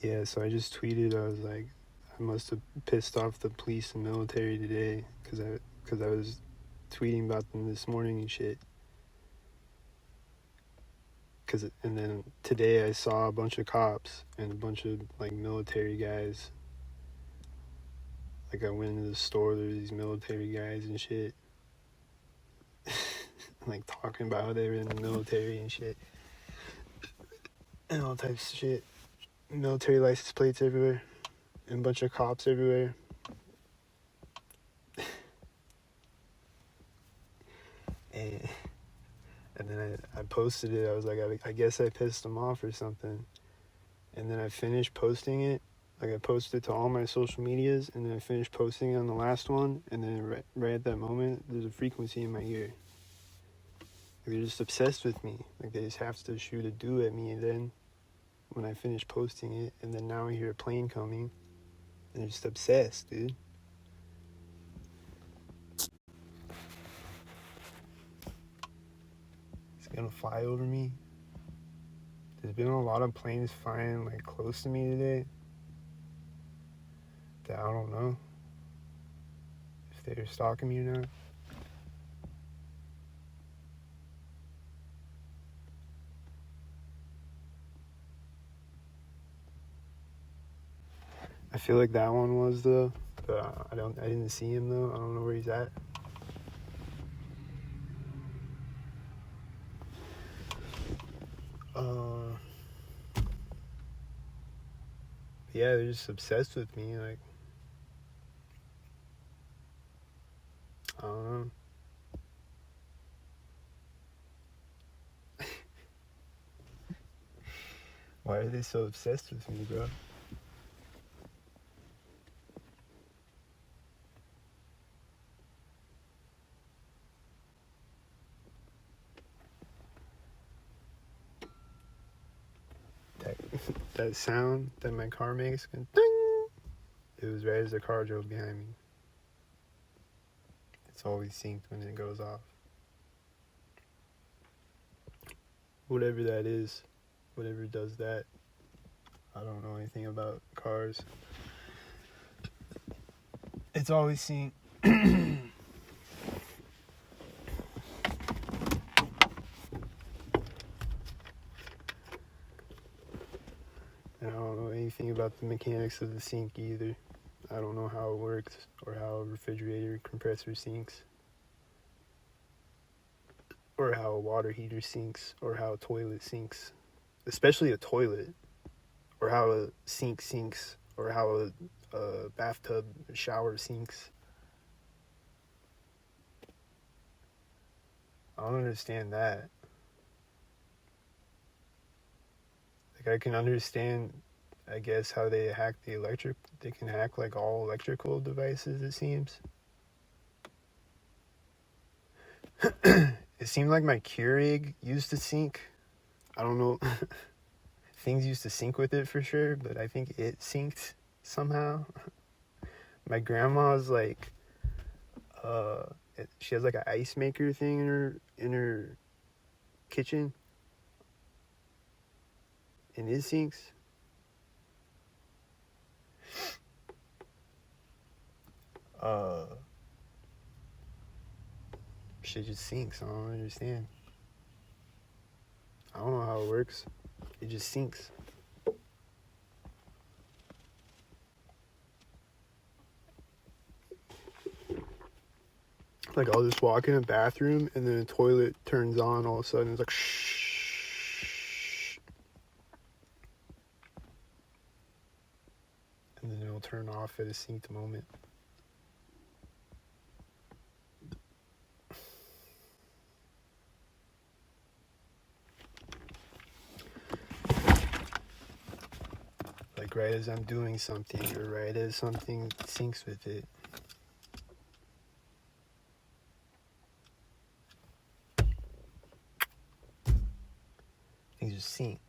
Yeah, so I just tweeted, I was like, I must have pissed off the police and military today, because I was tweeting about them this morning and shit. And then today I saw a bunch of cops and a bunch of, like, military guys. Like, I went into the store, there were these military guys and shit. Like, talking about how they were in the military and shit. And all types of shit. Military license plates everywhere. And a bunch of cops everywhere. And then I posted it. I was like, I guess I pissed them off or something. And then I finished posting it. Like, I posted it to all my social medias, and then I finished posting it on the last one, and then right at that moment, there's a frequency in my ear. Like, they're just obsessed with me. Like, they just have to shoot a do at me, and then when I finish posting it, and then now I hear a plane coming, and they're just obsessed, dude. It's gonna fly over me. There's been a lot of planes flying, like, close to me today. That I don't know if they're stalking me or not. I feel like that one was though, but I didn't see him though. I don't know where he's at. Yeah, they're just obsessed with me. Like, I don't know. Why are they so obsessed with me, bro? That sound that my car makes, ding! It was right as the car drove behind me. It's always synced when it goes off. Whatever that is, whatever does that. I don't know anything about cars. It's always synced. And I don't know anything about the mechanics of the sink either. I don't know how it works or how a refrigerator compressor sinks, or how a water heater sinks, or how a toilet sinks, especially a toilet, or how a sink sinks, or how a bathtub shower sinks. I don't understand that. Like, I can understand, I guess, how they hack they can hack, like, all electrical devices, it seems. It seemed like my Keurig used to sync. I don't know. Things used to sync with it for sure, but I think it synced somehow. My grandma's like, she has like an ice maker thing in her kitchen, and it syncs. Shit just syncs. I don't understand. I don't know how it works. It just syncs. Like, I'll just walk in a bathroom and then a toilet turns on all of a sudden. It's like, shh. And then it'll turn off at a synced moment. Like, right as I'm doing something, or right as something syncs with it. Things just sync.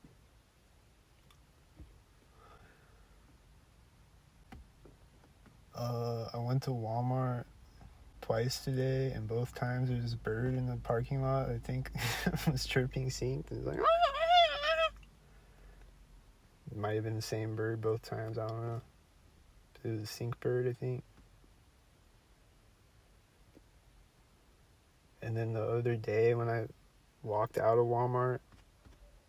I went to Walmart twice today, and both times there's this bird in the parking lot. I think was chirping synced. It's like, might have been the same bird both times. I don't know. It was a sink bird, I think. And then the other day when I walked out of Walmart,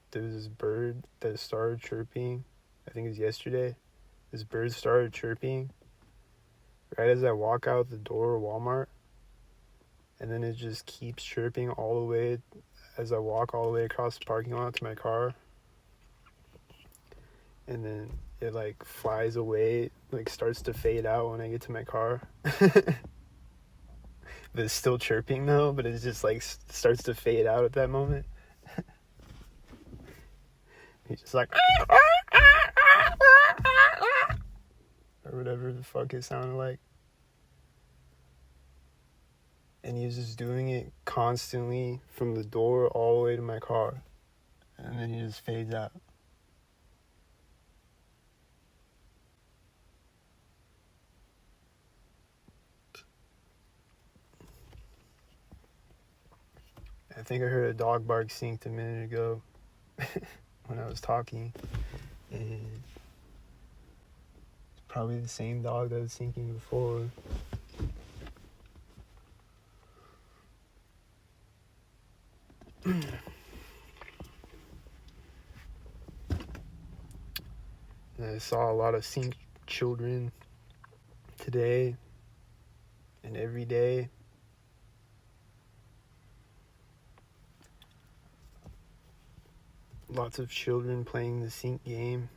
there was this bird that started chirping. I think it was yesterday. This bird started chirping right as I walk out the door of Walmart. And then it just keeps chirping all the way as I walk all the way across the parking lot to my car. And then it like flies away, like starts to fade out when I get to my car. But it's still chirping though, but it's just like starts to fade out at that moment. He's just like or whatever the fuck it sounded like. And he was just doing it constantly from the door all the way to my car. And then he just fades out. I think I heard a dog bark synced a minute ago when I was talking. And it's probably the same dog that was syncing before. And I saw a lot of sync children today and every day. Lots of children playing the sync game.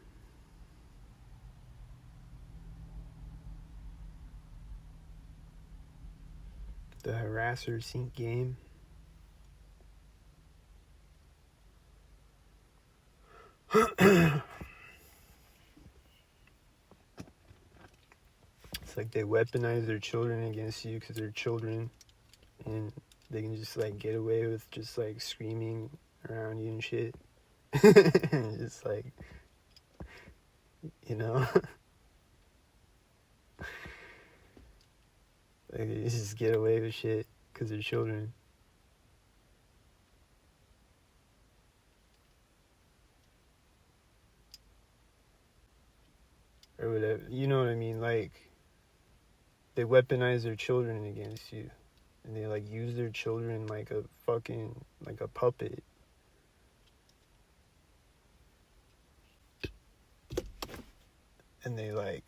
The harasser sync game. It's like they weaponize their children against you because they're children, and they can just like get away with just like screaming around you and shit. And just like, you know, like they just get away with shit because they're children. Or whatever, you know what I mean? Like, they weaponize their children against you, and they like use their children like a fucking, like a puppet. And they like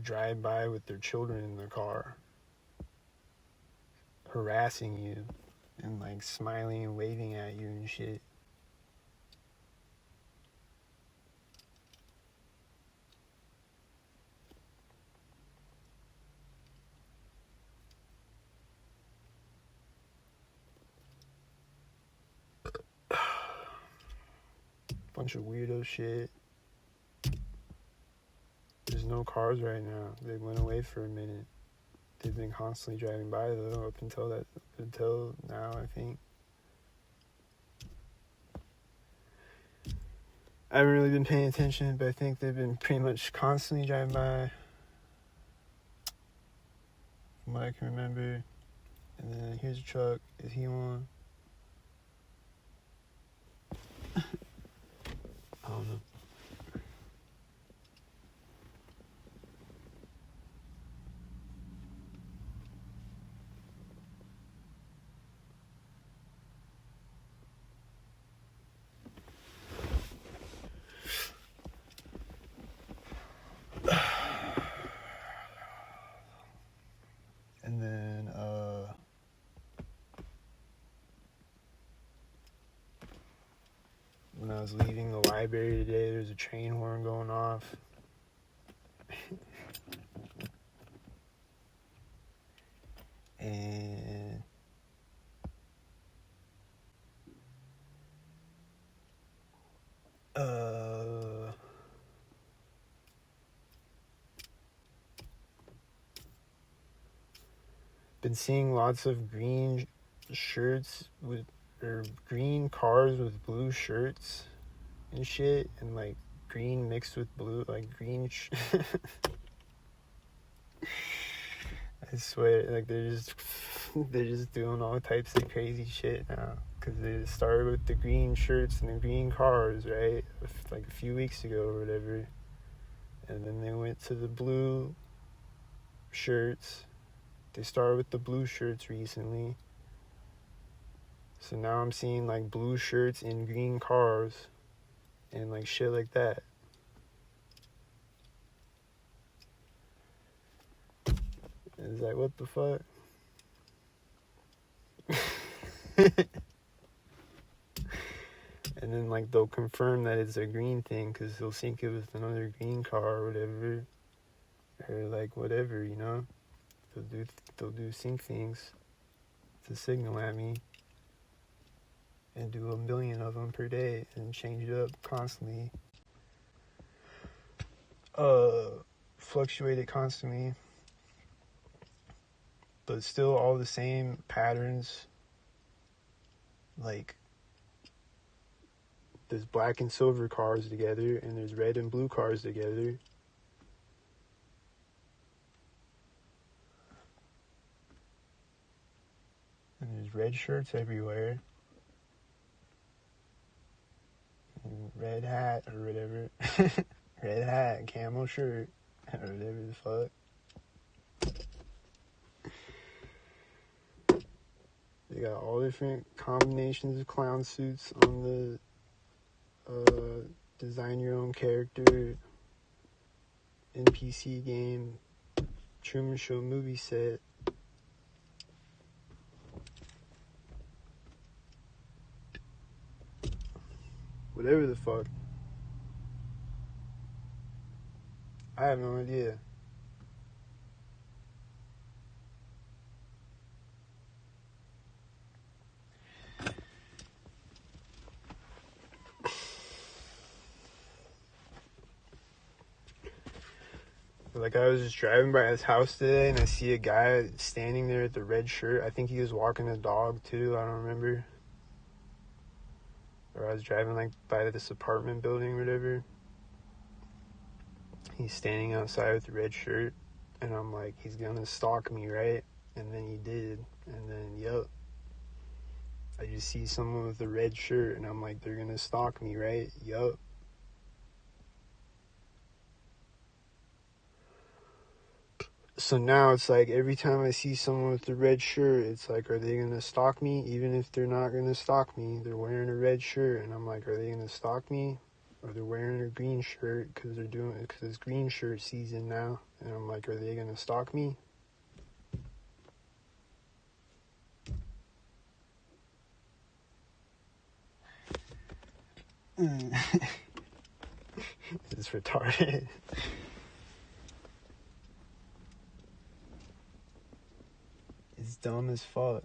drive by with their children in their car, harassing you and like smiling and waving at you and shit. Bunch of weirdo shit. There's no cars right now. They went away for a minute. They've been constantly driving by though up until now, I think. I haven't really been paying attention, but I think they've been pretty much constantly driving by, from what I can remember. And then here's a truck. Is he on? I don't know. And then, when I was leaving the library today, there's a train horn going off. And been seeing lots of green shirts or green cars with blue shirts and shit, and like green mixed with blue, like green I swear, like they're just doing all types of crazy shit now. Because they started with the green shirts and the green cars, right? Like a few weeks ago or whatever. And then they went to the blue shirts. They started with the blue shirts recently. So now I'm seeing like blue shirts in green cars and like shit like that. It's like, what the fuck? And then like they'll confirm that it's a green thing because they'll sync it with another green car or whatever. Or like whatever, you know? They'll do sync things to signal at me. And do 1 million of them per day and change it up constantly. Fluctuate it constantly. But still all the same patterns. Like, there's black and silver cars together, and there's red and blue cars together. And there's red shirts everywhere. Red hat or whatever. Red hat, camo shirt, or whatever the fuck. They got all different combinations of clown suits on the design your own character NPC game, Truman Show movie set. Whatever the fuck. I have no idea. Like, I was just driving by his house today, and I see a guy standing there at the red shirt. I think he was walking a dog, too. I don't remember. Or I was driving, like, by this apartment building or whatever. He's standing outside with the red shirt, and I'm like, he's gonna stalk me, right? And then he did. And then, yup. I just see someone with a red shirt, and I'm like, they're gonna stalk me, right? Yup. So now it's like every time I see someone with a red shirt, it's like, are they gonna stalk me? Even if they're not gonna stalk me, they're wearing a red shirt, and I'm like, are they gonna stalk me? Or they're wearing a green shirt because it's green shirt season now, and I'm like, are they gonna stalk me? It's retarded. It's dumb as fuck.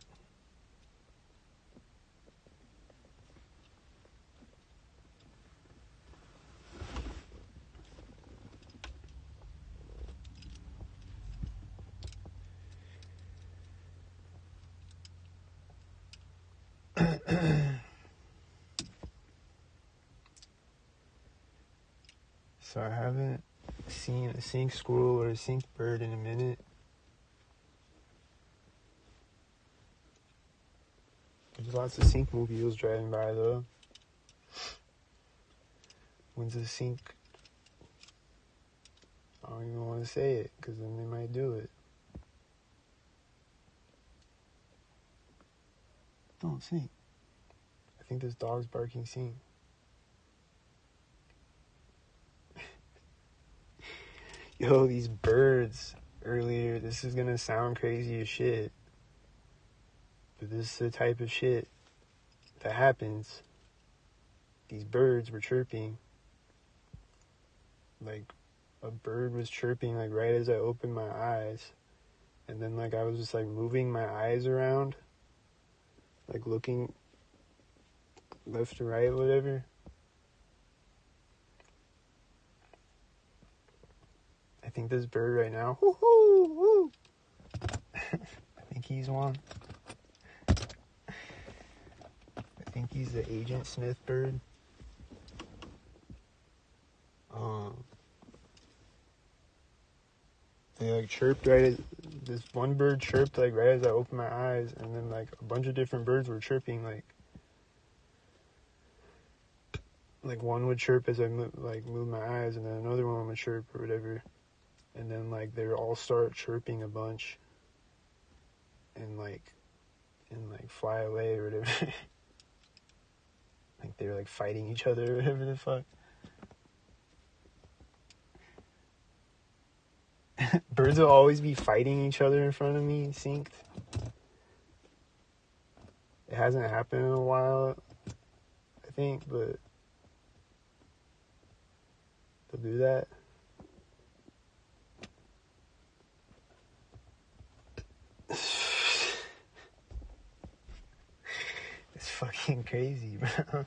So I haven't seen a sync squirrel or a sync bird in a minute. There's lots of sync mobiles driving by though. When's a sync? I don't even want to say it because then they might do it. Don't sync. I think this dog's barking sync. Yo, these birds earlier, this is gonna sound crazy as shit. But this is the type of shit that happens. These birds were chirping. Like, a bird was chirping, like, right as I opened my eyes. And then, like, I was just, like, moving my eyes around. Like, looking left to right, whatever. I think this bird right now, woo-hoo, I think he's one. I think he's the Agent Smith bird. They like chirped this one bird chirped like right as I opened my eyes, and then like a bunch of different birds were chirping like like one would chirp as I move my eyes, and then another one would chirp or whatever, and then like they all start chirping a bunch, and fly away or whatever. Like they're like fighting each other or whatever the fuck. Birds will always be fighting each other in front of me, synced. It hasn't happened in a while, I think, but they'll do that. It's fucking crazy, bro.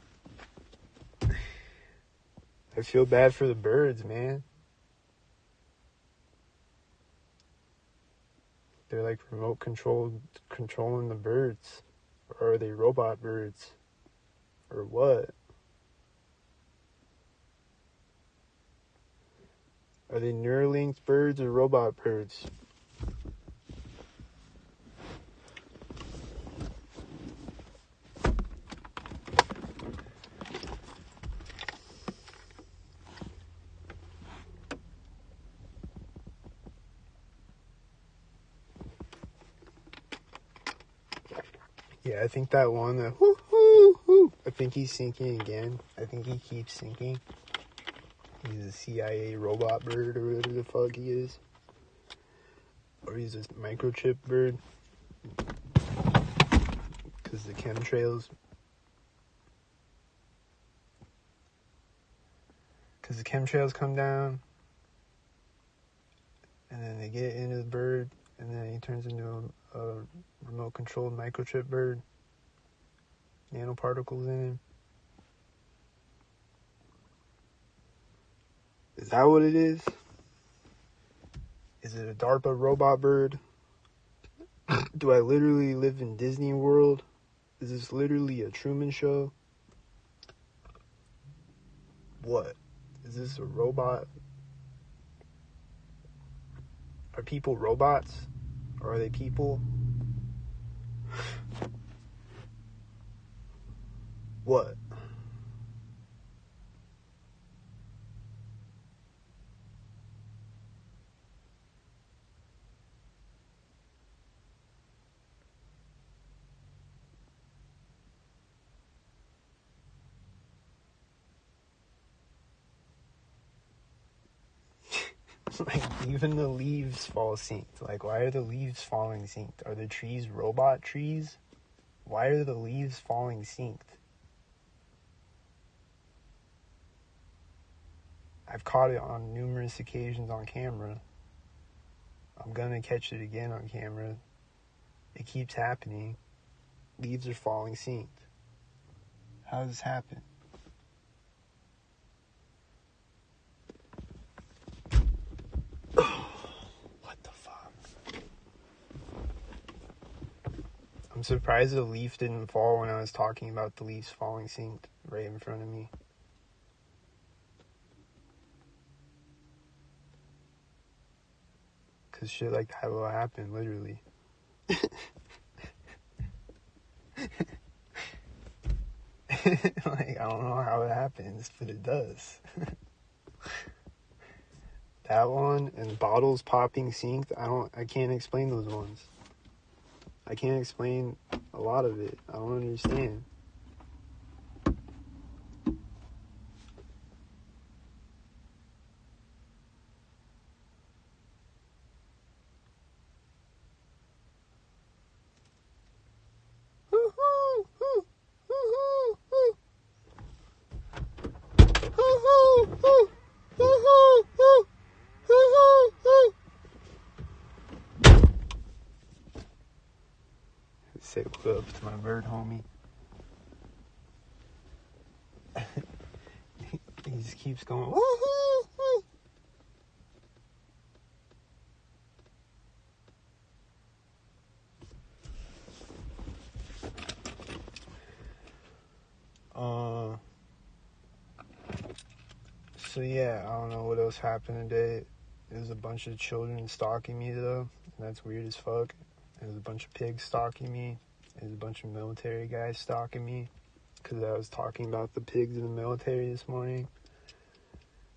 I feel bad for the birds, man. They're like controlling the birds. Or are they robot birds? Or what? Are they Neuralinked birds or robot birds? Yeah, I think that one, I think he's sinking again. I think he keeps sinking. He's a CIA robot bird or whatever the fuck he is. Or he's a microchip bird. Because the chemtrails. Because the chemtrails come down. And then they get into the bird. And then he turns into a remote controlled microchip bird. Nanoparticles in him. Is that what it is? Is it a DARPA robot bird? Do I literally live in Disney World? Is this literally a Truman Show? What? Is this a robot? Are people robots? Or are they people? What? Like, even the leaves fall synced. Like, why are the leaves falling synced? Are the trees robot trees? Why are the leaves falling synced? I've caught it on numerous occasions on camera. I'm gonna catch it again on camera. It keeps happening. Leaves are falling synced. How does this happen? What the fuck? I'm surprised the leaf didn't fall when I was talking about the leaves falling synced right in front of me. Cause shit like that will happen, literally. Like, I don't know how it happens, but it does. That one and bottles popping synced, I can't explain those ones. I can't explain a lot of it. I don't understand. Say what up to my bird homie. He just keeps going. So yeah, I don't know what else happened today. There's a bunch of children stalking me though, and that's weird as fuck. There's a bunch of pigs stalking me. There's a bunch of military guys stalking me. because I was talking about the pigs in the military this morning.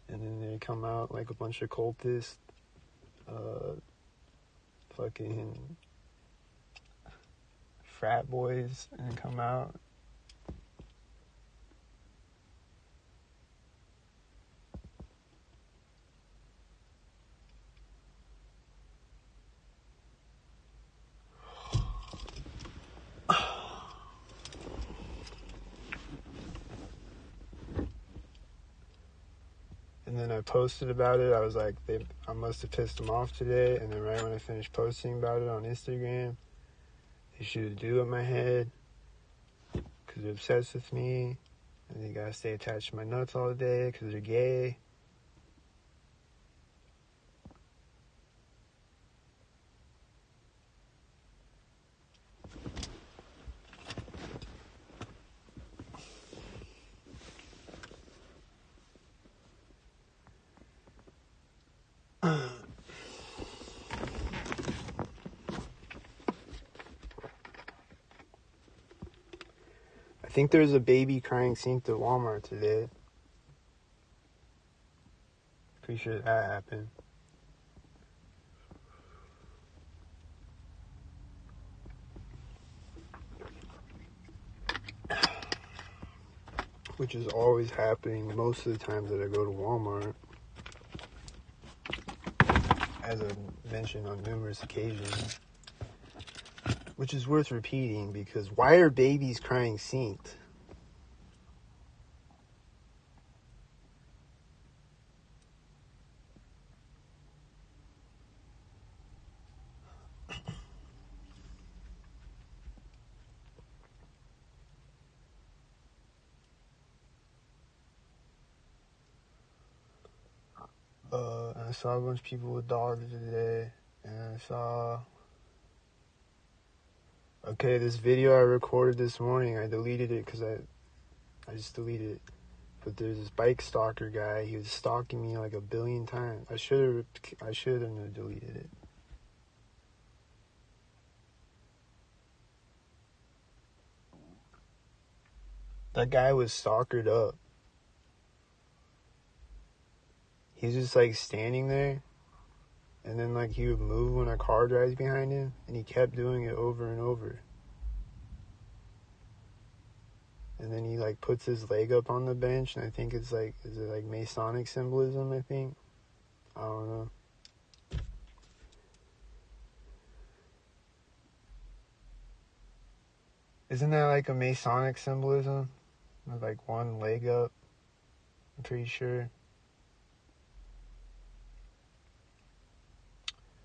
And then they come out like a bunch of cultists, fucking frat boys, and come out. And then I posted about it. I was like, I must have pissed them off today. And then right when I finished posting about it on Instagram, they shoot a dude in my head because they're obsessed with me. And they gotta stay attached to my nuts all day because they're gay. I think there's a baby crying synced at Walmart today. Pretty sure that happened. Which is always happening most of the times that I go to Walmart. As I've mentioned on numerous occasions. Which is worth repeating because why are babies crying synced? I saw a bunch of people with dogs today, and I saw... Okay, this video I recorded this morning, I deleted it because I just deleted it. But there's this bike stalker guy, he was stalking me like a billion times. I should have deleted it. That guy was stalkered up. He's just like standing there, and then like he would move when a car drives behind him, and he kept doing it over and over. And then he like puts his leg up on the bench, and I think it's like, is it like Masonic symbolism, I think? I don't know. Isn't that like a Masonic symbolism? With like one leg up, I'm pretty sure.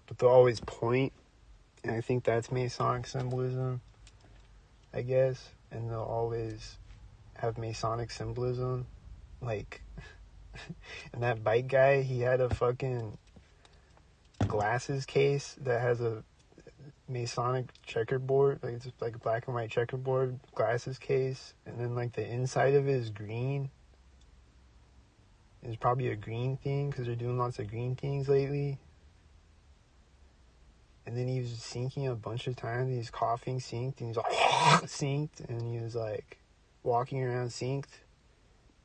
But they'll always point, and I think that's Masonic symbolism, I guess. And they'll always have Masonic symbolism. Like, and that bike guy, he had a fucking glasses case that has a Masonic checkerboard, like it's like a black and white checkerboard glasses case, and then like the inside of it is green. It's probably a green thing because they're doing lots of green things lately. And then he was syncing a bunch of times. He's coughing synced, and he's like synced, and he was like walking around synced.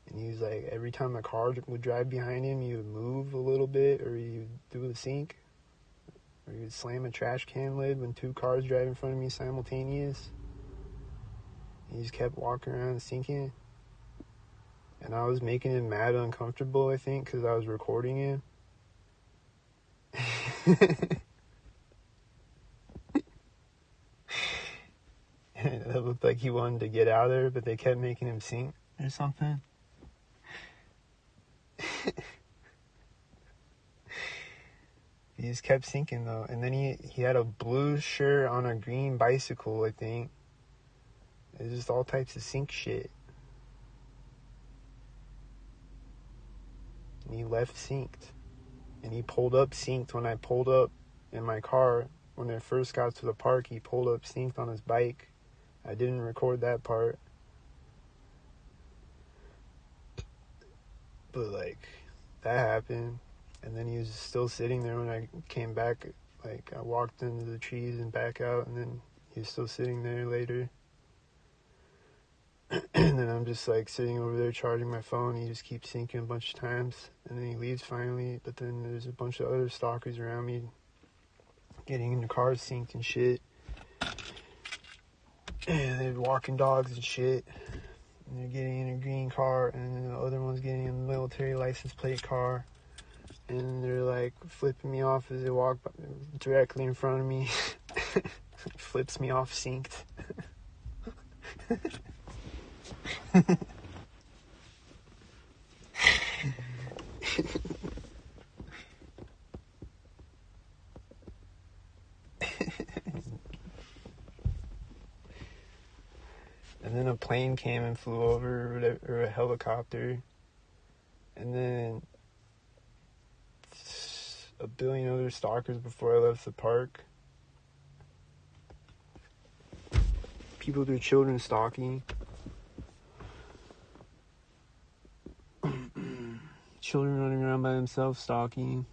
And he was like, every time a car would drive behind him, he would move a little bit, or he would do a sync, or he would slam a trash can lid when two cars drive in front of me simultaneous. He just kept walking around syncing. And I was making him mad uncomfortable, I think, because I was recording him. It looked like he wanted to get out of there, but they kept making him sync or something. He just kept syncing though. And then he had a blue shirt on a green bicycle, I think. It's just all types of sync shit. And he left synced. And he pulled up synced when I pulled up in my car. When I first got to the park, he pulled up synced on his bike. I didn't record that part. But, like, that happened. And then he was still sitting there when I came back. Like, I walked into the trees and back out, and then he was still sitting there later. And then I'm just like sitting over there charging my phone. He just keeps syncing a bunch of times, and then he leaves finally. But then there's a bunch of other stalkers around me getting in the cars synced and shit. And they're walking dogs and shit. And they're getting in a green car, and then the other one's getting in a military license plate car. And they're like flipping me off as they walk directly in front of me. Flips me off synced. And then a plane came and flew over, or a helicopter. And then a billion other stalkers before I left the park. People with their children stalking. Children running around by themselves stalking.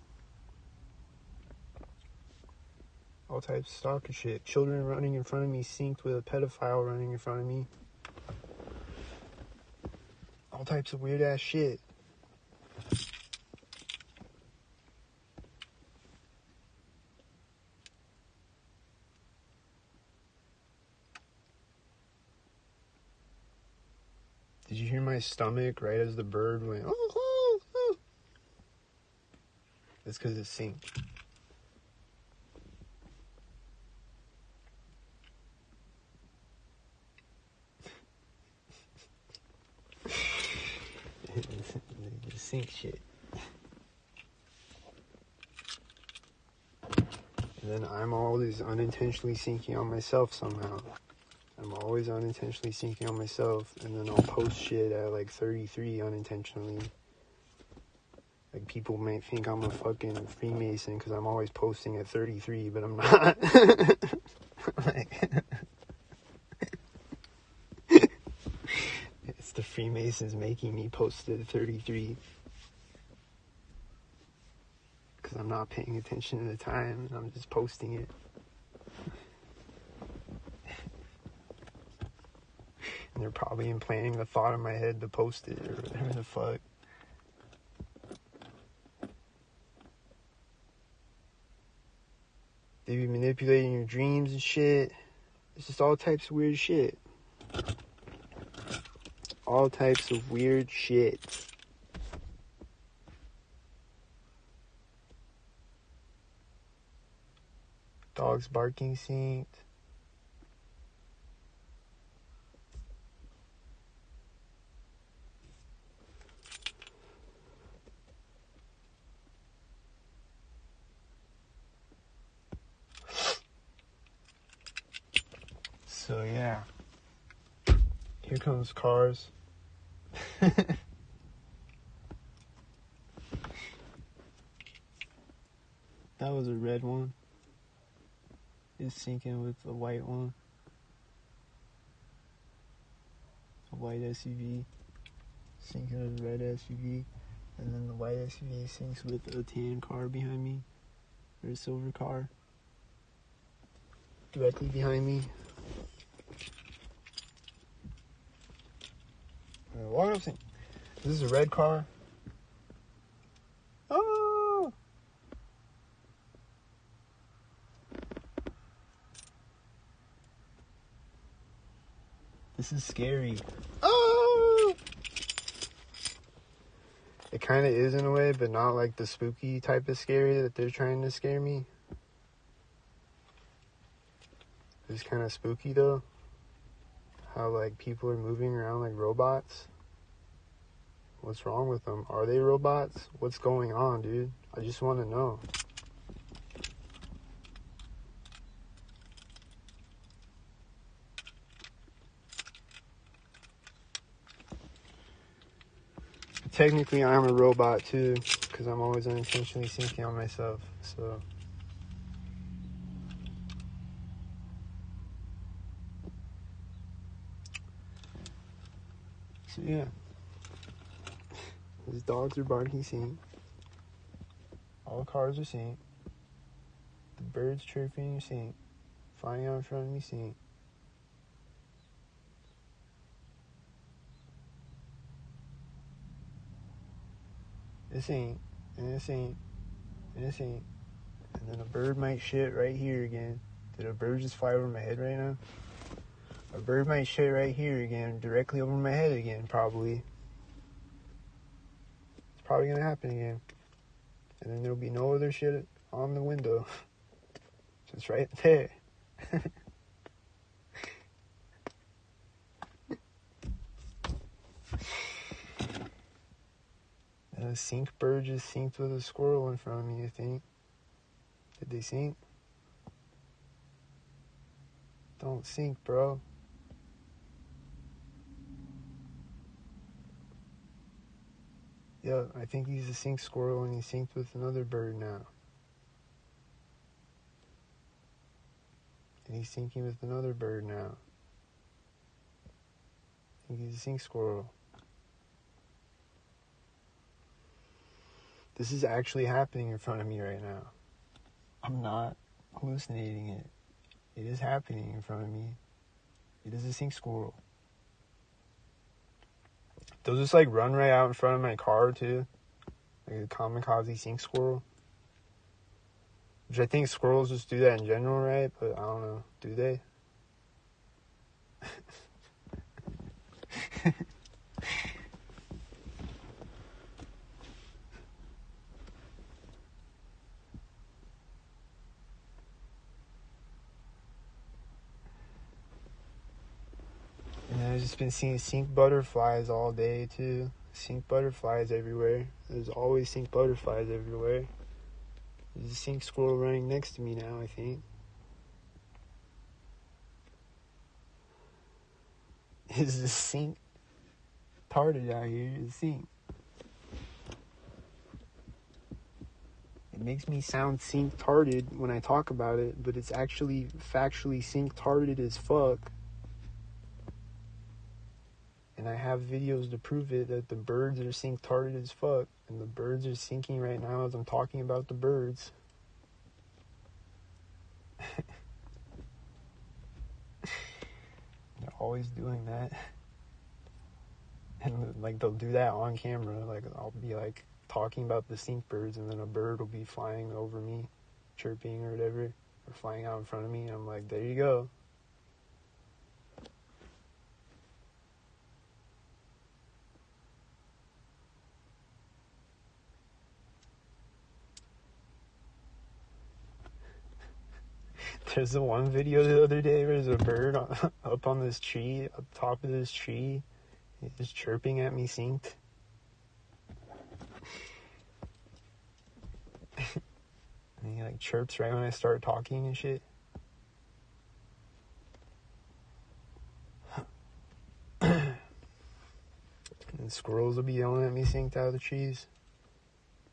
All types of stalker shit. Children running in front of me synced with a pedophile running in front of me. All types of weird ass shit. Did you hear my stomach right as the bird went? It's because it's synced. Sync shit. And then I'm always unintentionally syncing on myself somehow. I'm always unintentionally syncing on myself, and then I'll post shit at like 33 unintentionally. Like, people may think I'm a fucking Freemason because I'm always posting at 33, but I'm not. Like, it's the Freemasons making me post at 33. Because I'm not paying attention to the time, and I'm just posting it. And they're probably implanting the thought in my head to post it, or whatever the fuck. They be manipulating your dreams and shit. It's just all types of weird shit. All types of weird shit. Dogs barking synced. So yeah. Here comes cars. That was a red one. It's syncing with the white one. A white SUV. Syncing with a red SUV. And then the white SUV syncs with a tan car behind me. Or a silver car. Directly behind me. WALKNUPSYNC. This is a red car. Oh! This is scary. Oh! It kind of is in a way, but not like the spooky type of scary that they're trying to scare me. It's kind of spooky though. How like people are moving around like robots. What's wrong with them? Are they robots? What's going on, dude? I just want to know. Technically, I'm a robot too, because I'm always unintentionally syncing on myself. So yeah. These dogs are barking synced. All cars are synced. The birds chirping are synced. Flying out in front of me synced. this ain't, and this ain't, and this ain't. And then a bird might shit right here again. Did a bird just fly over my head right now? A bird might shit right here again, directly over my head again, probably. It's probably gonna happen again. And then there'll be no other shit on the window. Just right there. And a sink bird just synced with a squirrel in front of me, I think. Did they sync? Don't sync, bro. Yeah, I think he's a sync squirrel and he's synced with another bird now. And he's syncing with another bird now. I think he's a sync squirrel. This is actually happening in front of me right now. I'm not hallucinating it. It is happening in front of me. It is a sync squirrel. They'll just like run right out in front of my car too. Like a kamikaze sync squirrel. Which I think squirrels just do that in general, right? But I don't know. Do they? And I've just been seeing sync butterflies all day too. Sync butterflies everywhere. There's always sync butterflies everywhere. There's a sync squirrel running next to me now, I think. Is the sync tarded out here? Is sync. It makes me sound sync tarded when I talk about it, but it's actually factually sync tarded as fuck. And I have videos to prove it, that the birds are sync tarded as fuck. And the birds are syncing right now as I'm talking about the birds. They're always doing that. And like they'll do that on camera. Like I'll be like talking about the sync birds and then a bird will be flying over me, chirping or whatever, or flying out in front of me. And I'm like, there you go. There's the one video the other day where there's a bird up on this tree, up top of this tree. He's just chirping at me synced. And he like chirps right when I start talking and shit. And squirrels will be yelling at me synced out of the trees.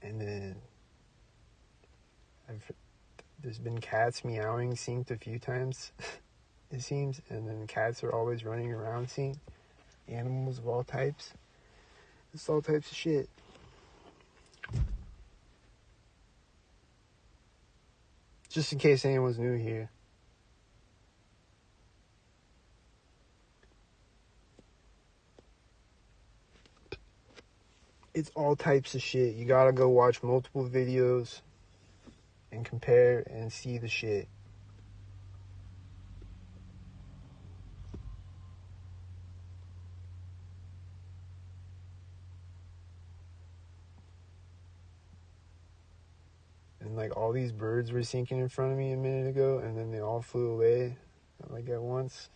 And then there's been cats meowing synced a few times, it seems. And then cats are always running around synced. Animals of all types. It's all types of shit. Just in case anyone's new here. It's all types of shit. You gotta go watch multiple videos and compare and see the shit. And like all these birds were syncing in front of me a minute ago, and then they all flew away, like at once,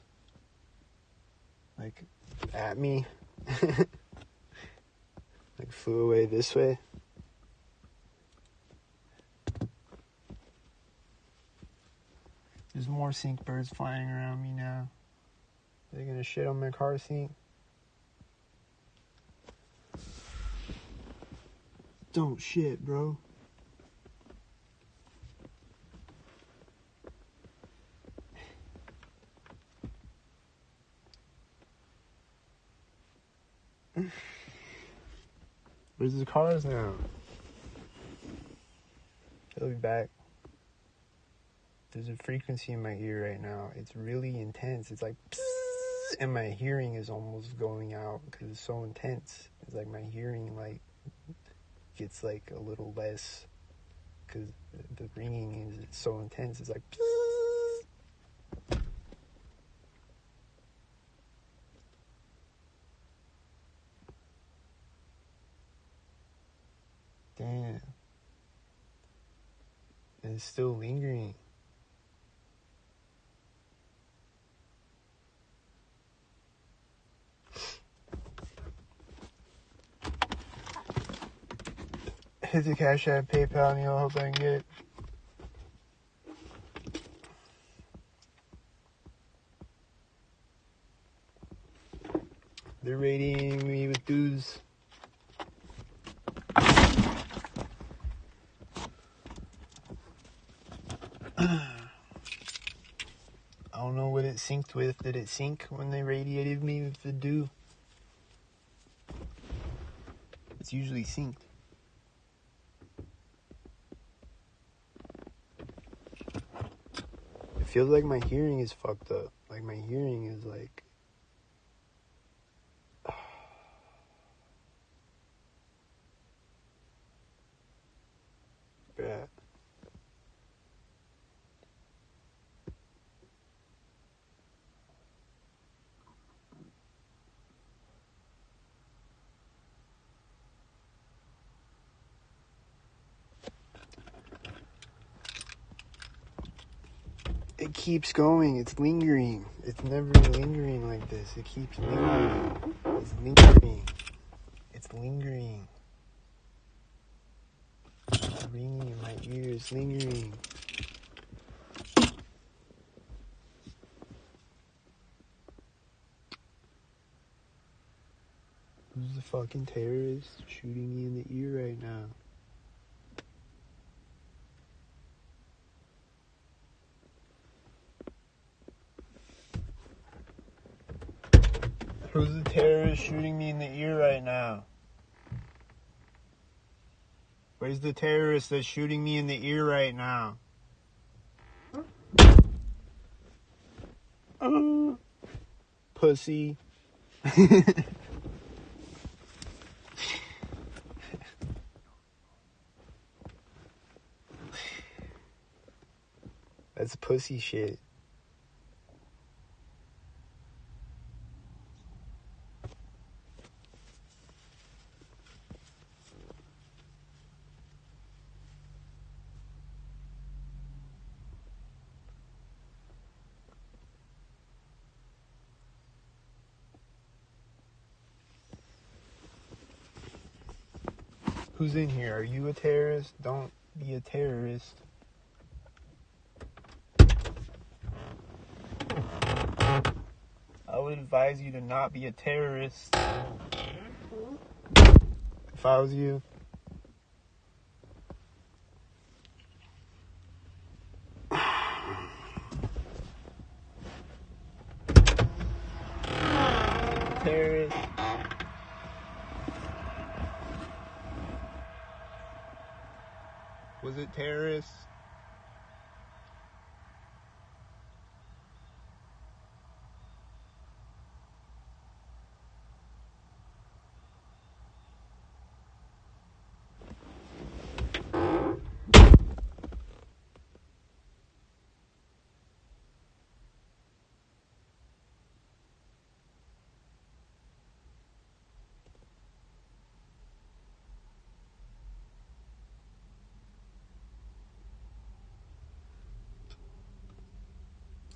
like at me, like flew away this way. There's more sync birds flying around me now. They're gonna shit on my car seat. Don't shit, bro. Where's the cars now? He'll be back. There's a frequency in my ear right now. It's really intense. It's like psss, and my hearing is almost going out because it's so intense. It's like my hearing, like gets like a little less, because the ringing is so intense. It's like damn, and it's still lingering. Hit the Cash App, PayPal, and I'll hope I can get. They're radiating me with dues. I don't know what it synced with. Did it sync when they radiated me with the dew? It's usually synced. It feels like my hearing is fucked up. Like my hearing is like... bad. It keeps going. It's lingering. It's never lingering like this. It keeps lingering. It's lingering. It's lingering. It's ringing in my ears. Lingering. Who's the fucking terrorist shooting me in the ear right now? Who's the terrorist shooting me in the ear right now? Where's the terrorist that's shooting me in the ear right now? Pussy. That's pussy shit. Who's in here? Are you a terrorist? Don't be a terrorist. I would advise you to not be a terrorist. If I was you. Terrorist. Was it terrorists?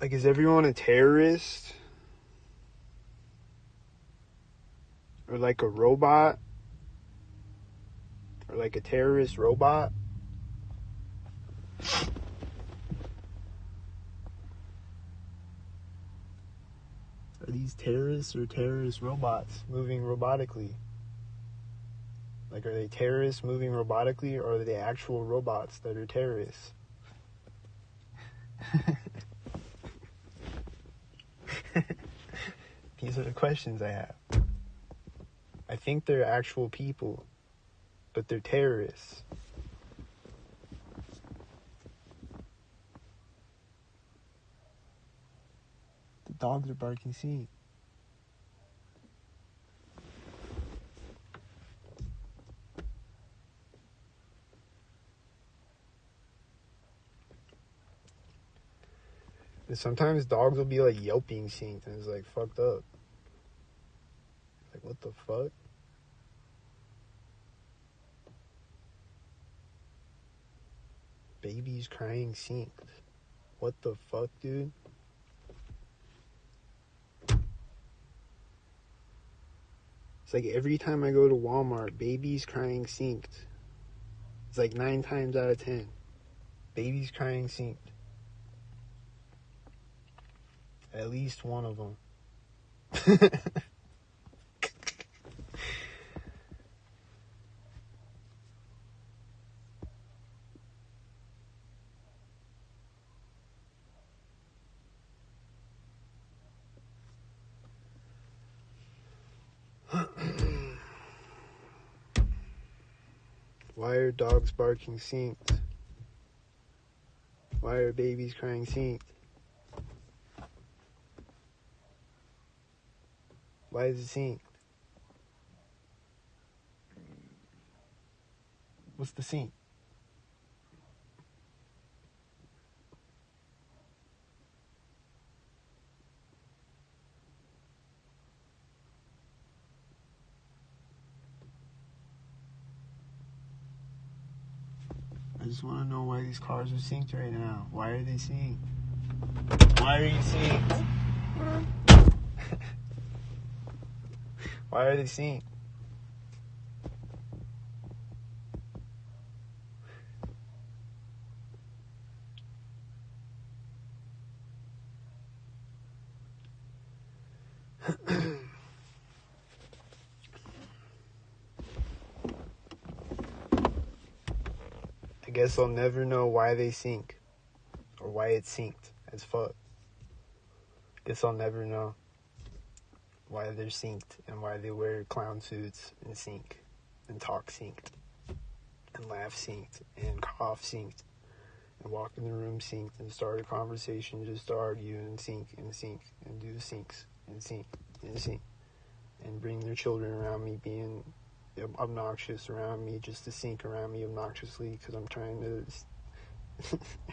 Like, is everyone a terrorist? Or like a robot? Or like a terrorist robot? Are these terrorists or terrorist robots moving robotically? Like, are they terrorists moving robotically, or are they actual robots that are terrorists? These are the questions I have. I think they're actual people, but they're terrorists. The dogs are barking. See? And sometimes dogs will be like yelping synced, and it's like fucked up. Like, what the fuck? Babies crying synced. What the fuck, dude? It's like every time I go to Walmart, babies crying synced. It's like 9 times out of 10. Babies crying synced. At least one of them. Why are dogs barking synced? Why are babies crying synced? Why is it synced? What's the sync? I just want to know why these cars are synced right now. Why are they synced? Why are you synced? Why are they synced? I guess I'll never know why they sync. Or why it's synced as fuck. Guess I'll never know why they're synced and why they wear clown suits and sync and talk synced and laugh synced and cough synced and walk in the room synced and start a conversation just to argue and sync and do the syncs and sync and bring their children around me being obnoxious around me just to sync around me obnoxiously because I'm trying to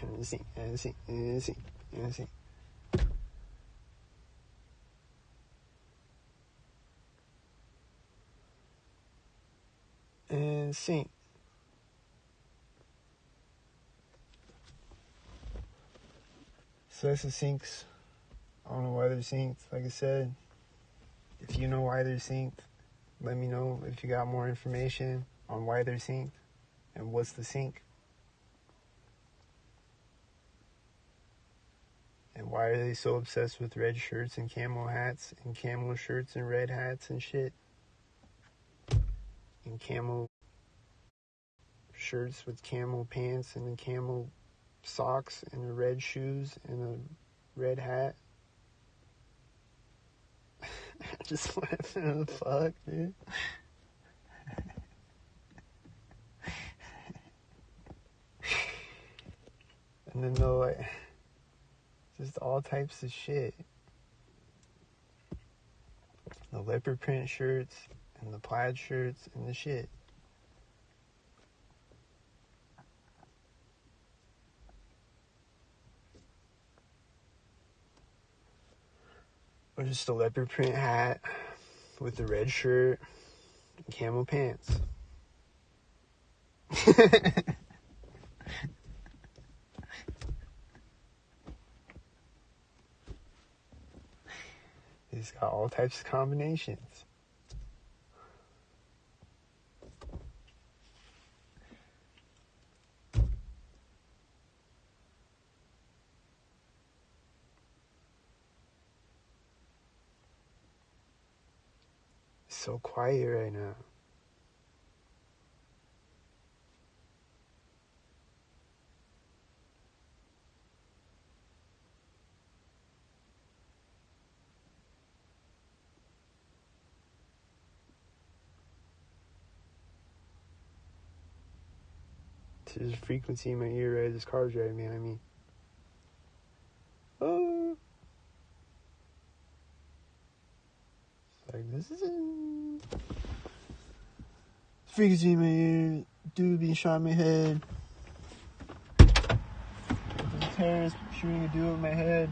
and sync. And sync. So that's the syncs. I don't know why they're synced. Like I said, if you know why they're synced, let me know if you got more information on why they're synced and what's the sync. And why are they so obsessed with red shirts and camo hats and camo shirts and red hats and shit? And camo shirts with camo pants and camo socks and the red shoes and a red hat. I just want to know the fuck, dude. And then they'll like just all types of shit. The leopard print shirts and the plaid shirts and the shit. Or just a leopard print hat with the red shirt and camo pants. It's got all types of combinations. It's so quiet right now. There's a frequency in my ear right as this car's driving behind me. Oh. It's like, this is it. Frequency in my ear. Dude being shot in my head. There's a terrorist shooting a dude in my head.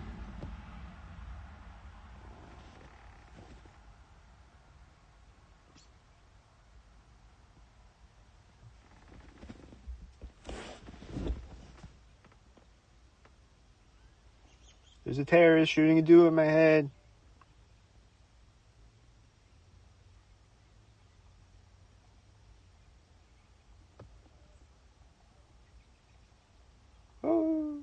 There's a terrorist shooting a dude in my head. Oh.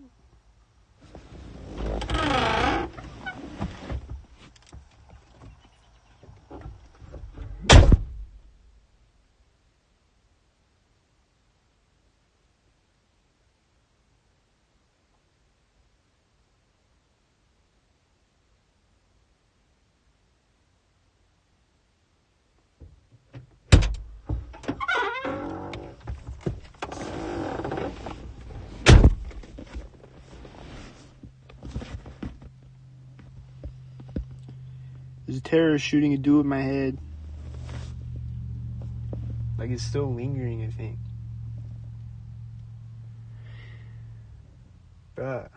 There's a terrorist shooting a dude in my head. Like, it's still lingering, I think. Bruh.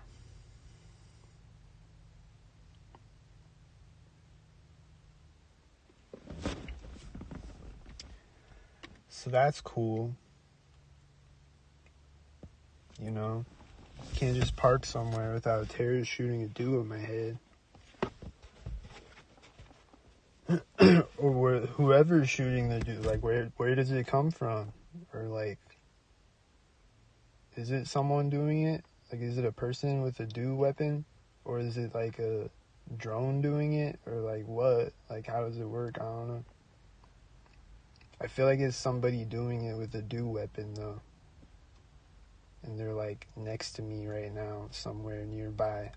So that's cool. You know? Can't just park somewhere without a terrorist shooting a dude in my head. Or whoever's shooting the dude, like, where does it come from? Or, like, is it someone doing it? Like, is it a person with a dude weapon? Or is it, like, a drone doing it? Or, like, what? Like, how does it work? I don't know. I feel like it's somebody doing it with a dude weapon, though. And they're, like, next to me right now, somewhere nearby.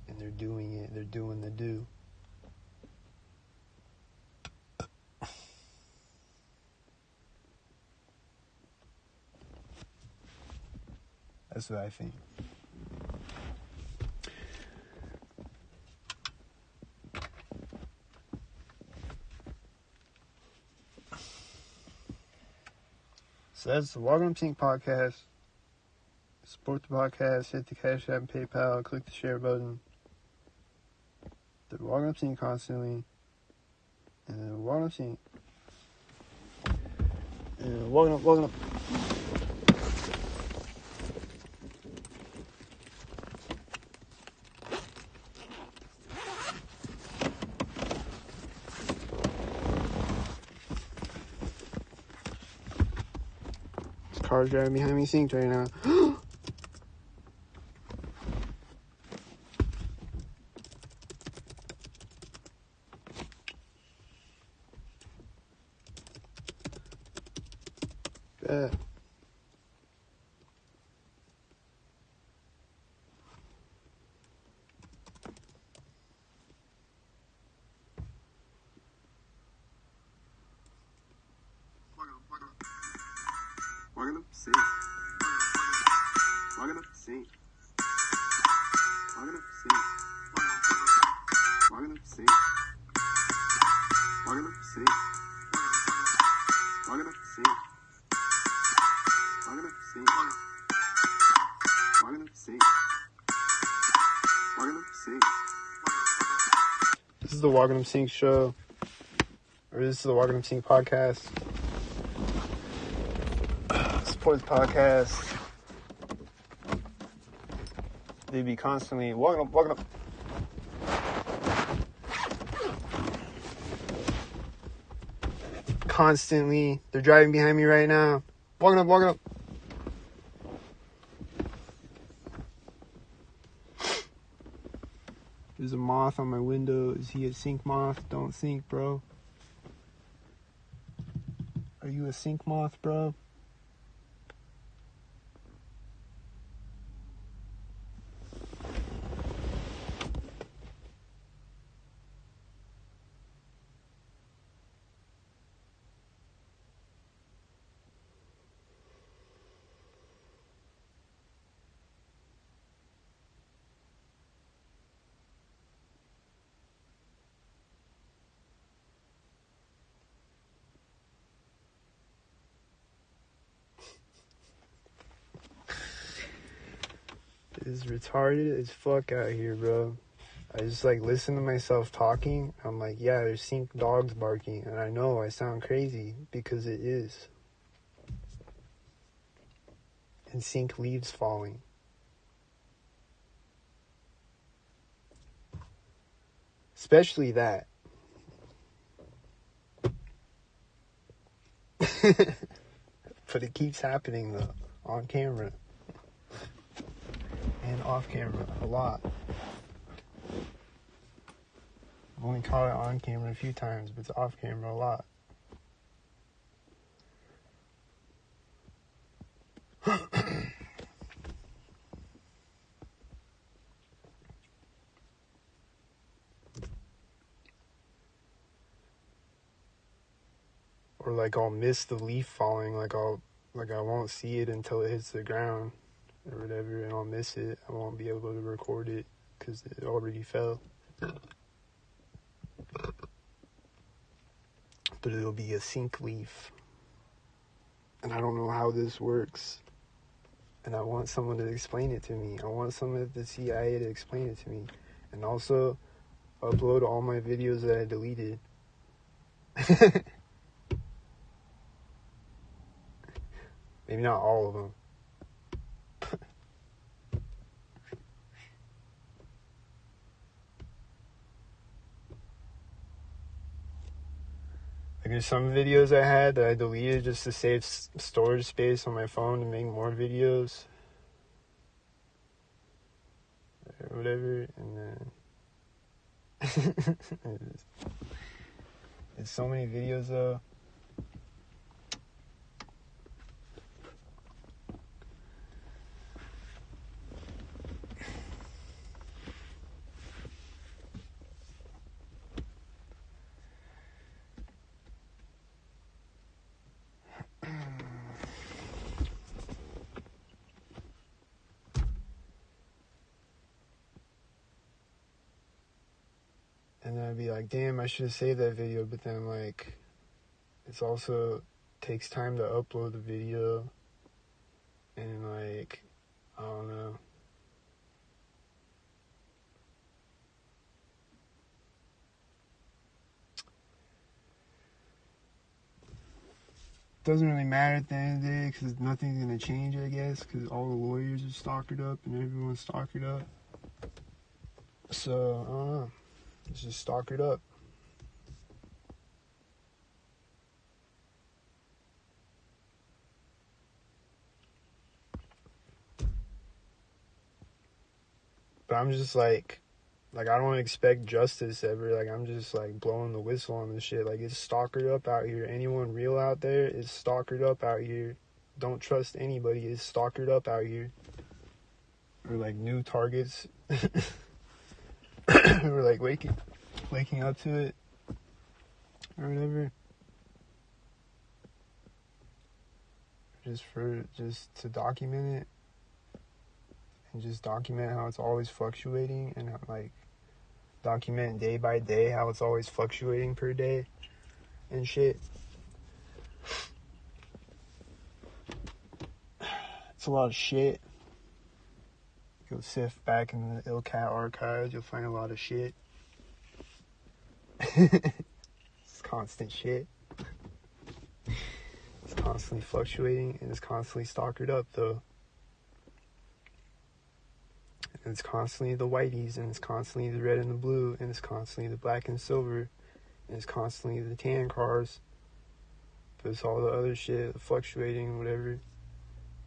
And they're doing it. They're doing the do. That's what I think. So that's the Walk Up Sync podcast. Support the podcast, hit the Cash App and PayPal, click the share button. The Walk Up Sync constantly. And then Walk Up Sync. And walking up. Car's driving behind me synced right now. Bet. Walking up sync. Walking up sync. Walking up sync. Walking up sync. Walking up sync. Walking up sync. Walking up sync. Walking up sync. Walking up sync. This is the Walking Up Sync show. Or this is the Walking Up Sync podcast. Support the podcast. They be constantly walking up. Constantly. They're driving behind me right now. Walking up. There's a moth on my window. Is he a sync moth? Don't sync, bro. Are you a sync moth, bro? It's retarded as fuck out here, bro. I just like listen to myself talking. I'm like, yeah, there's sync dogs barking, and I know I sound crazy because it is. And sync leaves falling. Especially that. But it keeps happening though, on camera and off camera a lot. I've only caught it on camera a few times, but it's off camera a lot. Or like I'll miss the leaf falling, like I won't see it until it hits the ground or whatever, and I'll miss it. I won't be able to record it because it already fell. But it'll be a sync leaf. And I don't know how this works. And I want someone to explain it to me. I want someone at the CIA to explain it to me. And also upload all my videos that I deleted. Maybe not all of them. Like there's some videos I had that I deleted just to save storage space on my phone to make more videos. Or whatever. And then... There's so many videos though. And then I'd be like, damn, I should have saved that video. But then, like, it's also takes time to upload the video. And, like, I don't know. Doesn't really matter at the end of the day because nothing's going to change, I guess. Because all the lawyers are stalkered up and everyone's stalkered up. So, I don't know. It's just stalkered up. But I'm just like I don't expect justice ever. Like, I'm just like blowing the whistle on this shit. Like, it's stalkered up out here. Anyone real out there is stalkered up out here. Don't trust anybody. It's stalkered up out here. Or like new targets. Or like waking up to it. Or whatever. Just to document it. And just document how it's always fluctuating. And like document day by day how it's always fluctuating per day and shit. It's a lot of shit. Go sift back in the ILCAT archives, you'll find a lot of shit. It's constant shit. It's constantly fluctuating and it's constantly stalkered up though. And it's constantly the whiteys, and it's constantly the red and the blue, and it's constantly the black and silver, and it's constantly the tan cars. But it's all the other shit fluctuating, whatever.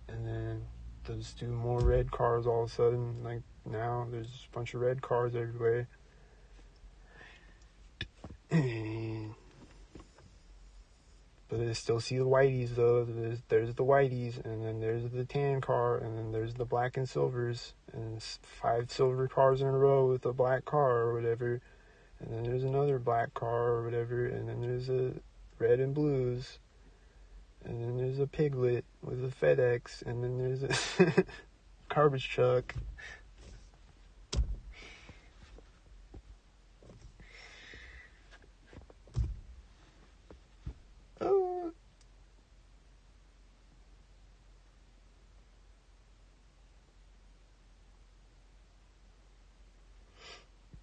And then they'll just do more red cars all of a sudden. Like now, there's a bunch of red cars everywhere. But they still see the whiteys though. There's the whiteys, and then there's the tan car, and then there's the black and silvers, and it's 5 silver cars in a row with a black car or whatever, and then there's another black car or whatever, and then there's a red and blues, and then there's a piglet with a FedEx, and then there's a garbage truck.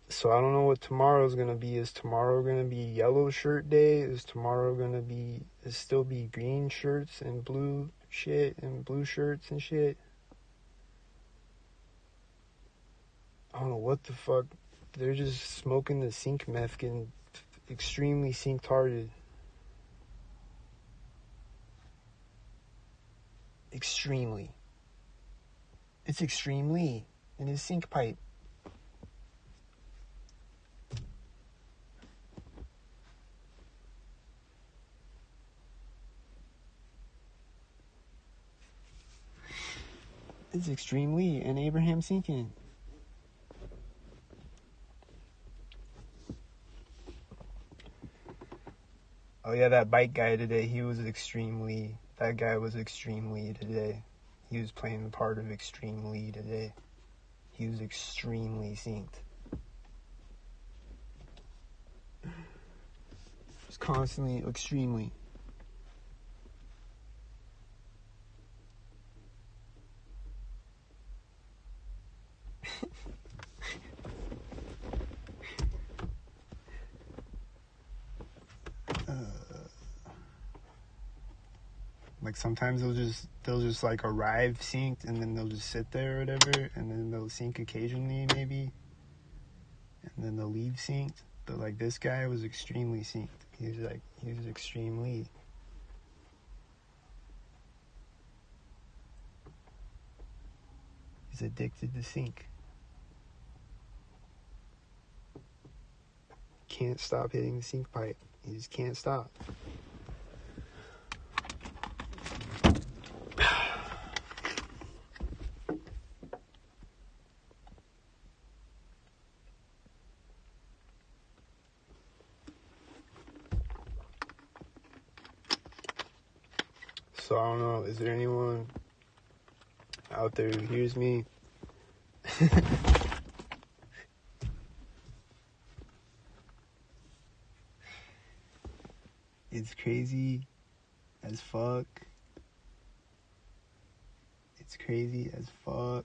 So I don't know what tomorrow's gonna be. Is tomorrow gonna be yellow shirt day? Is tomorrow gonna be still be green shirts and blue shit and blue shirts and shit? I don't know what the fuck they're just smoking the sync meth, getting extremely sync-tarded. Extremely. It's extremely in his sync pipe. It's extremely and Abraham syncing. Oh yeah, that bike guy today, that guy was extremely today. He was playing the part of extremely today. He was extremely synced. Just constantly extremely. Like sometimes they'll just like arrive synced, and then they'll just sit there or whatever, and then they'll sync occasionally maybe, and then they'll leave synced. But like this guy was extremely synced. He was extremely. He's addicted to sync. Can't stop hitting the sync pipe. He just can't stop. So I don't know, is there anyone out there who hears me? It's crazy as fuck. It's crazy as fuck.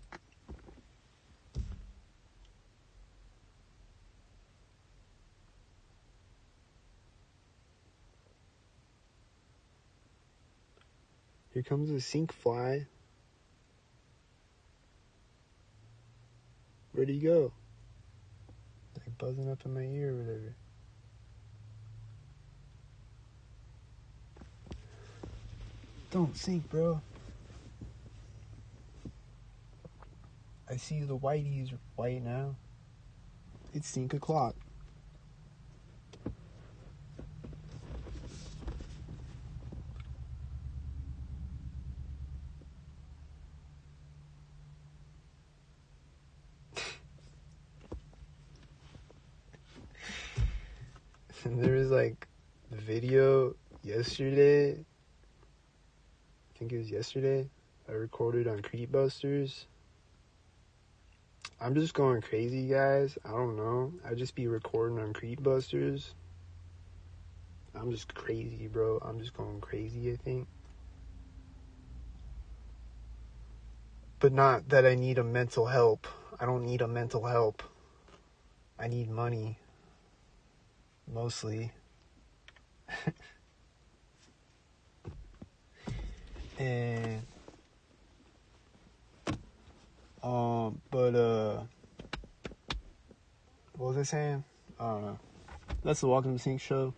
Here comes a sync fly. Where'd he go? Like buzzing up in my ear or whatever. Don't sync, bro. I see the whitey's white now. It's sync o'clock. And there was like the video yesterday. I think it was yesterday. I recorded on Creepbusters. I'm just going crazy, guys. I don't know. I just be recording on Creepbusters. I'm just crazy, bro. I'm just going crazy, I think. But not that I need a mental help. I don't need a mental help. I need money. Mostly. And what was I saying? I don't know. That's the Welcome to Sync show.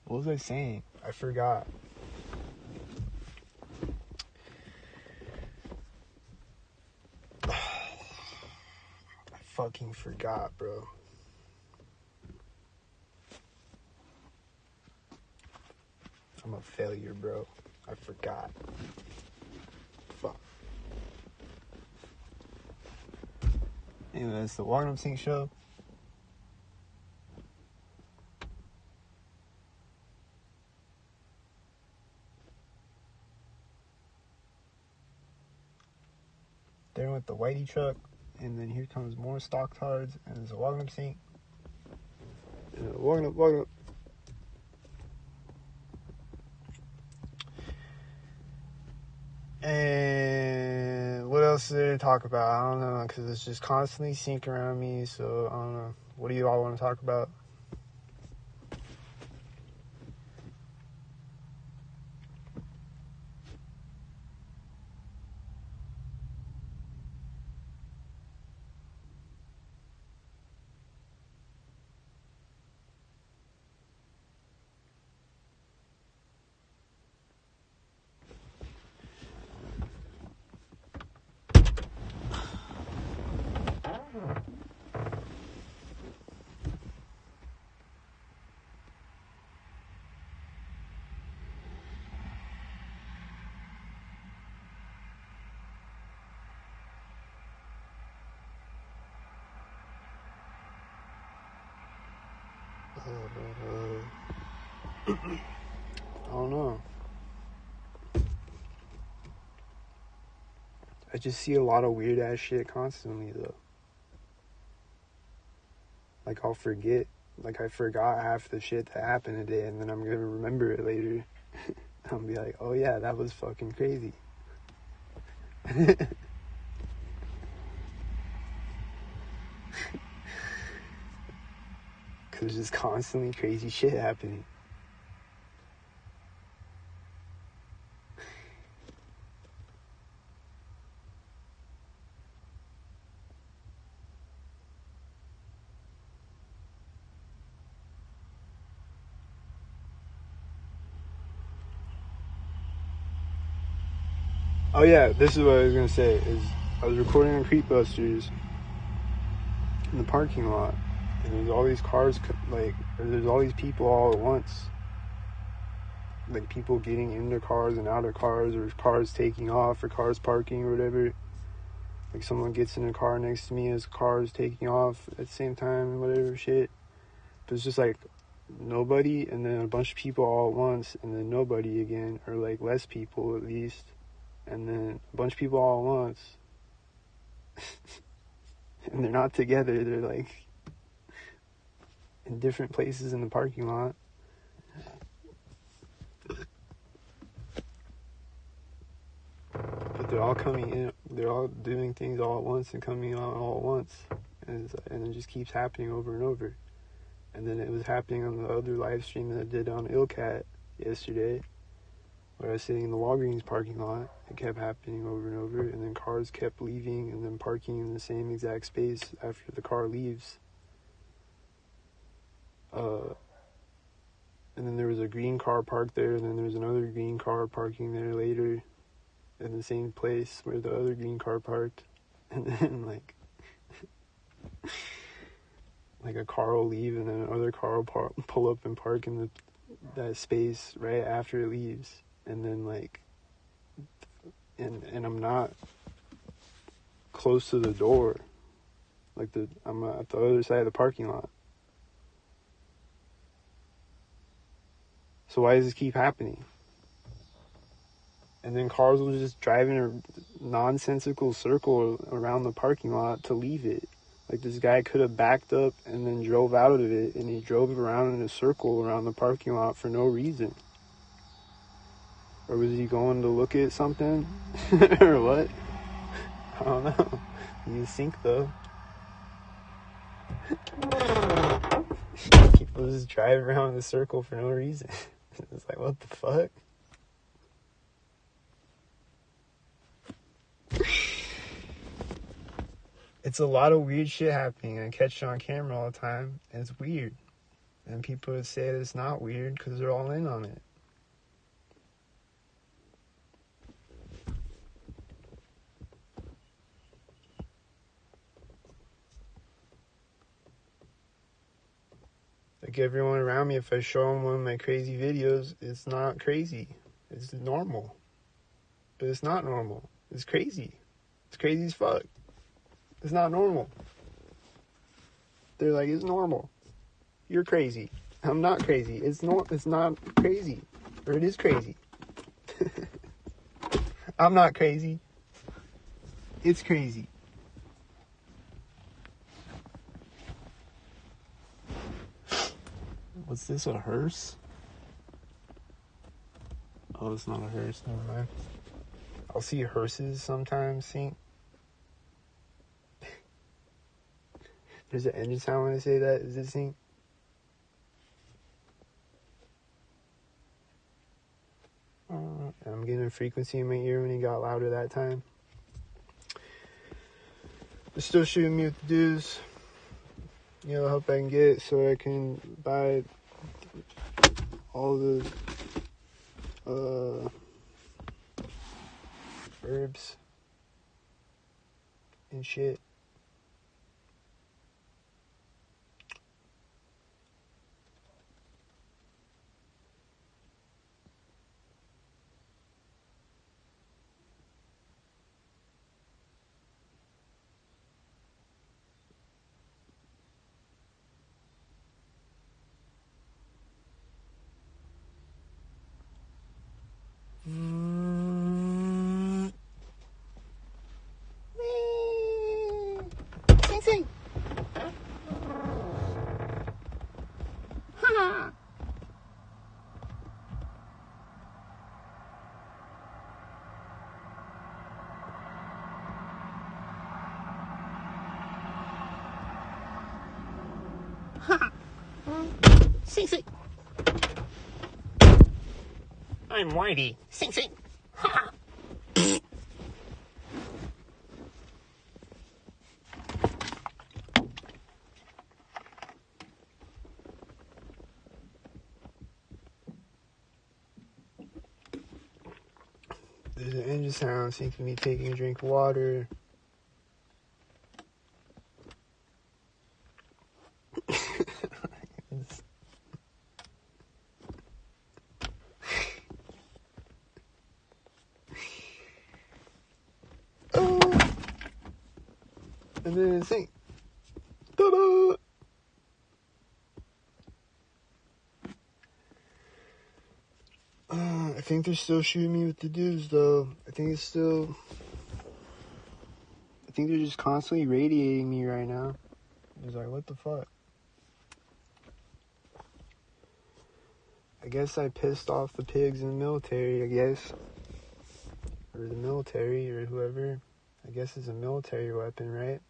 What was I saying? I forgot. I fucking forgot, bro. I'm a failure, bro. I forgot. Fuck. Anyway, that's the Welcome to Sync show. There went the whitey truck, and then here comes more stock tards, and there's a Welcome to Sync. Welcome up. And what else is there to talk about? I don't know, because it's just constantly sync around me, so I don't know. What do you all want to talk about? I don't know. I just see a lot of weird ass shit constantly though. Like I'll forget, like I forgot half the shit that happened today, and then I'm gonna remember it later. I'll be like, oh yeah, that was fucking crazy. Cause there's just constantly crazy shit happening. Oh yeah, this is what I was gonna say. Is I was recording on Creepbusters in the parking lot, and there's all these cars, there's all these people all at once. Like people getting into cars and out of cars, or cars taking off, or cars parking, or whatever. Like someone gets in a car next to me as cars taking off at the same time, whatever shit. But it's just like nobody, and then a bunch of people all at once, and then nobody again, or like less people at least. And then a bunch of people all at once. And they're not together. They're like in different places in the parking lot. But they're all coming in. They're all doing things all at once and coming out all at once. And it just keeps happening over and over. And then it was happening on the other live stream that I did on Illcat yesterday, where I was sitting in the Walgreens parking lot. It kept happening over and over, and then cars kept leaving and then parking in the same exact space after the car leaves. And then there was a green car parked there, and then there was another green car parking there later in the same place where the other green car parked. And then like a car will leave, and then another car will pull up and park in that space right after it leaves. And then and I'm not close to the door. I'm at the other side of the parking lot. So why does this keep happening? And then cars will just drive in a nonsensical circle around the parking lot to leave it. Like this guy could have backed up and then drove out of it, and he drove around in a circle around the parking lot for no reason. Or was he going to look at something? Or what? I don't know. You think though. People just drive around in a circle for no reason. It's like, what the fuck? It's a lot of weird shit happening. I catch it on camera all the time, and it's weird. And people would say that it's not weird because they're all in on it. Like everyone around me, if I show them one of my crazy videos, it's not crazy. It's normal. But it's not normal. It's crazy. It's crazy as fuck. It's not normal. They're like, it's normal. You're crazy. I'm not crazy. It's not crazy. Or it is crazy. I'm not crazy. It's crazy. What's this, a hearse? Oh, it's not a hearse. Never mind. I'll see hearses sometimes. There's an engine sound when I say that. Is it sync? I'm getting a frequency in my ear when he got louder that time. They're still shooting me with the dues. You know, help I can get so I can buy all the herbs and shit. Ha! Sing, sing. I'm Whitey. Sing, sing. Ha! There's an engine sound. Seems to me taking a drink of water. And then sing. Ta-da! I think they're still shooting me with the dudes, though. I think they're just constantly radiating me right now. It's like, what the fuck? I guess I pissed off the pigs in the military, I guess. Or the military, or whoever. I guess it's a military weapon, right?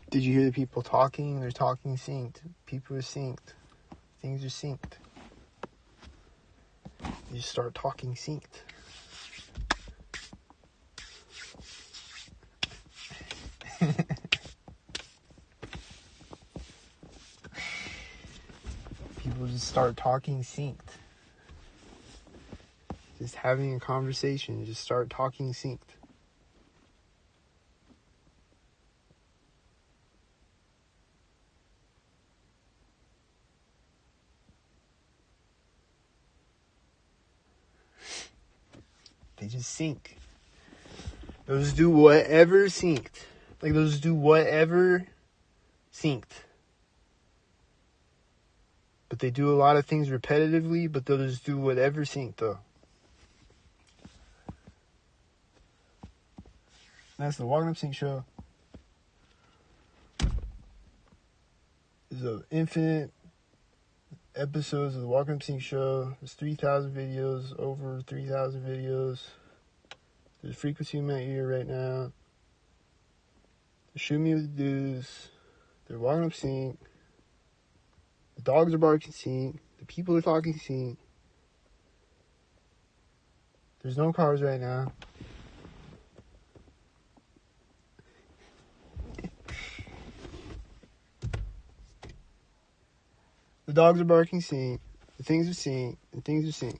Did you hear the people talking? They're talking synced. People are synced. Things are synced. You just start talking synced. People just start talking synced. Just having a conversation. Just start talking synced. They just sync. Those do whatever synced. Like, those do whatever synced. But they do a lot of things repetitively, but they'll just do whatever synced, though. That's the Walking Up Sync show. There's an infinite episodes of the Walking Up Sync show. There's 3,000 videos, over 3,000 videos. There's a frequency in my ear right now. They're shooting me with the dudes. They're walking up sync. The dogs are barking sync. The people are talking sync. There's no cars right now. The dogs are barking sync. The things are sync. And things are sync.